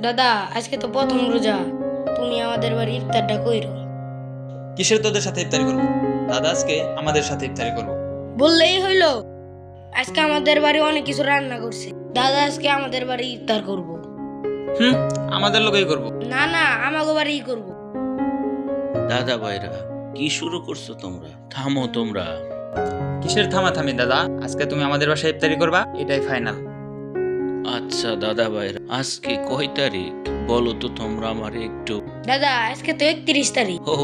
দাদা আজকে তো প্রথম রোজা, তুমি আমাদের বাড়ি ইফতারটা কইরো। কিসের তোদের সাথে ইফতারি করবো? দাদা আজকে আমাদের সাথে ইফতারি করবো। বললেই হইলো, আজকে আমাদের বাড়ি অনেক কিছু রান্না করছে, দাদা আজকে আমাদের বাড়ি ইফতার করব। আমাদের লোকেই করবো। না না, আমাগো বাড়ি করব। দাদা ভাইরা কি শুরু করছো তোমরা? থামো তোমরা। কিসের থামাথামি দাদা? আজকে তুমি আমাদের বাসায় ইফতারি করবা, এটাই ফাইনাল। আচ্ছা দাদা ভাইরা, আজকে কয় তারিখ বলো তো তোমরা আমার একটু। দাদা আজকে তো 31 তারিখ। ও,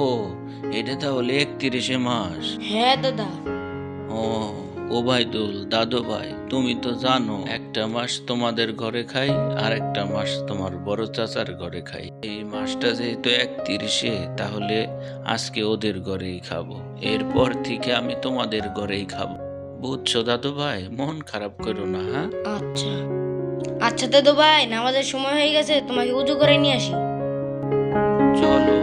এটা তাহলে 31শে মাস। হ্যাঁ দাদা। ও ওবায়দুল, দাদু ভাই, তুমি তো জানো একটা মাস তোমাদের ঘরে খাই আর একটা মাস তোমার বড় চাচার ঘরে খাই। এই মাসটা যেহেতু 31শে, তাহলে আজকে ওদের ঘরেই খাবো, এরপর থেকে আমি তোমাদের ঘরেই খাবো। বুঝছো দাদু ভাই? মন খারাপ করো না, হ্যাঁ? আচ্ছা আচ্ছা দাদু ভাই, নামাজের সময় হয়ে গেছে, তোমাকে উজু করে নিয়ে আসি। চলো।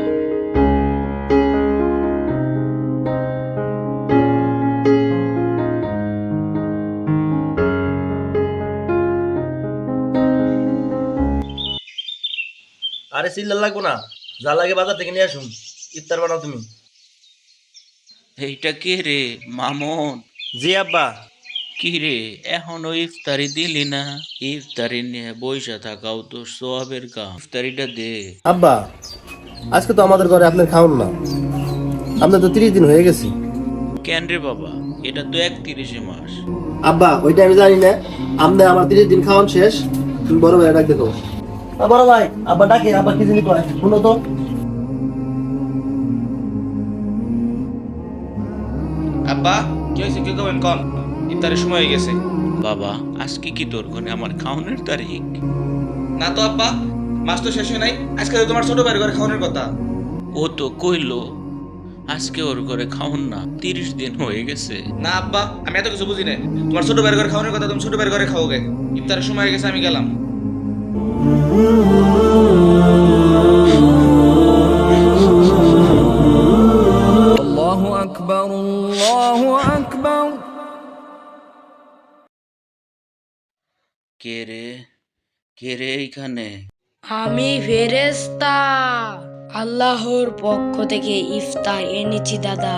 আরে চিল্লা লাগবো না, যা লাগে বাজার থেকে নিয়ে আসুন, ইফতার বানাও তুমি। এইটা কে রে মামুন? জি আব্বা। কি রে, এখনো ইফতারি দিলি না? ইফতারি নিয়ে বইসা থাকাও তো সোয়াবের কাম। ইফতারিটা দে। আব্বা, আজকে তো আমাদের ঘরে আপনার খাওন না, আপনার তো 30 দিন হয়ে গেছে। কেন রে বাবা, এটা তো 31শে মাস। আব্বা ওইটা আমি জানি না, আপনি আমার 30 দিন খাওয়ান শেষ, তুমি বড় ভাই ডাক দেখো। বড় ভাই, আব্বা ডাকে, আব্বা কি জিনিস কয় শুনো তো। আব্বা কি হয়েছে, কি করবেন কন? ইফতারের সময় হয়ে গেছে। বাবা আজকে কি তোর ঘরে আমার খাওয়ানোর তারিখ? না তো আব্বা, মাস তো শেষ হয় নাই। আজকে তো তোমার ছোট ভাইয়ের ঘরে খাওয়ানোর কথা। ও তো কইলো আজকে ওর ঘরে খাওন না, 30 দিন হয়ে গেছে। না আব্বা, আমি এত কিছু বুঝি না। তোমার ছোট ভাইয়ের ঘরে খাওয়ানোর কথা, তুমি ছোট ভাইয়ের ঘরে খাওগে। ইফতারের সময় হয়ে গেছে, আমি গেলাম। আল্লাহু আকবার, আল্লাহু আকবার। কে রে, কে রে এইখানে? আমি ফেরেশতা, আল্লাহর পক্ষ থেকে ইফতার এনেছি দাদা,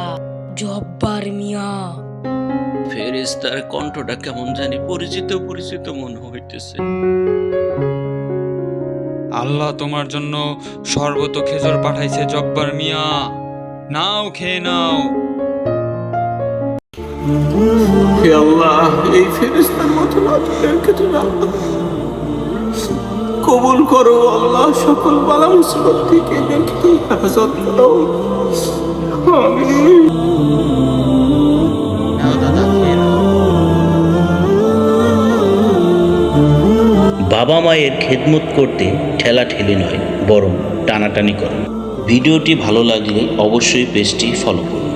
জব্বার মিয়া। ফেরেশতার কণ্ঠটা কেমন জানি পরিচিত পরিচিত মনে হইতেছে। আল্লাহ তোমার জন্য শরবত ও খেজুর পাঠাইছে জব্বার মিয়া, নাও খেয়ে নাও। হে আল্লাহ, এই ফেরেশতার মতো নাথকে তুমি আল্লাহ কবুল করো। আল্লাহ সকল বালা মুসিবত থেকে দেখে হেফাজত করো। আমিন। নাও দাদা, খেয়ে নাও। বাবা মায়ের খেদমত করতে ঠেলাঠেলি নয়, বরং টানাটানি করুন। ভিডিওটি ভালো লাগলে অবশ্যই পেজটি ফলো করুন।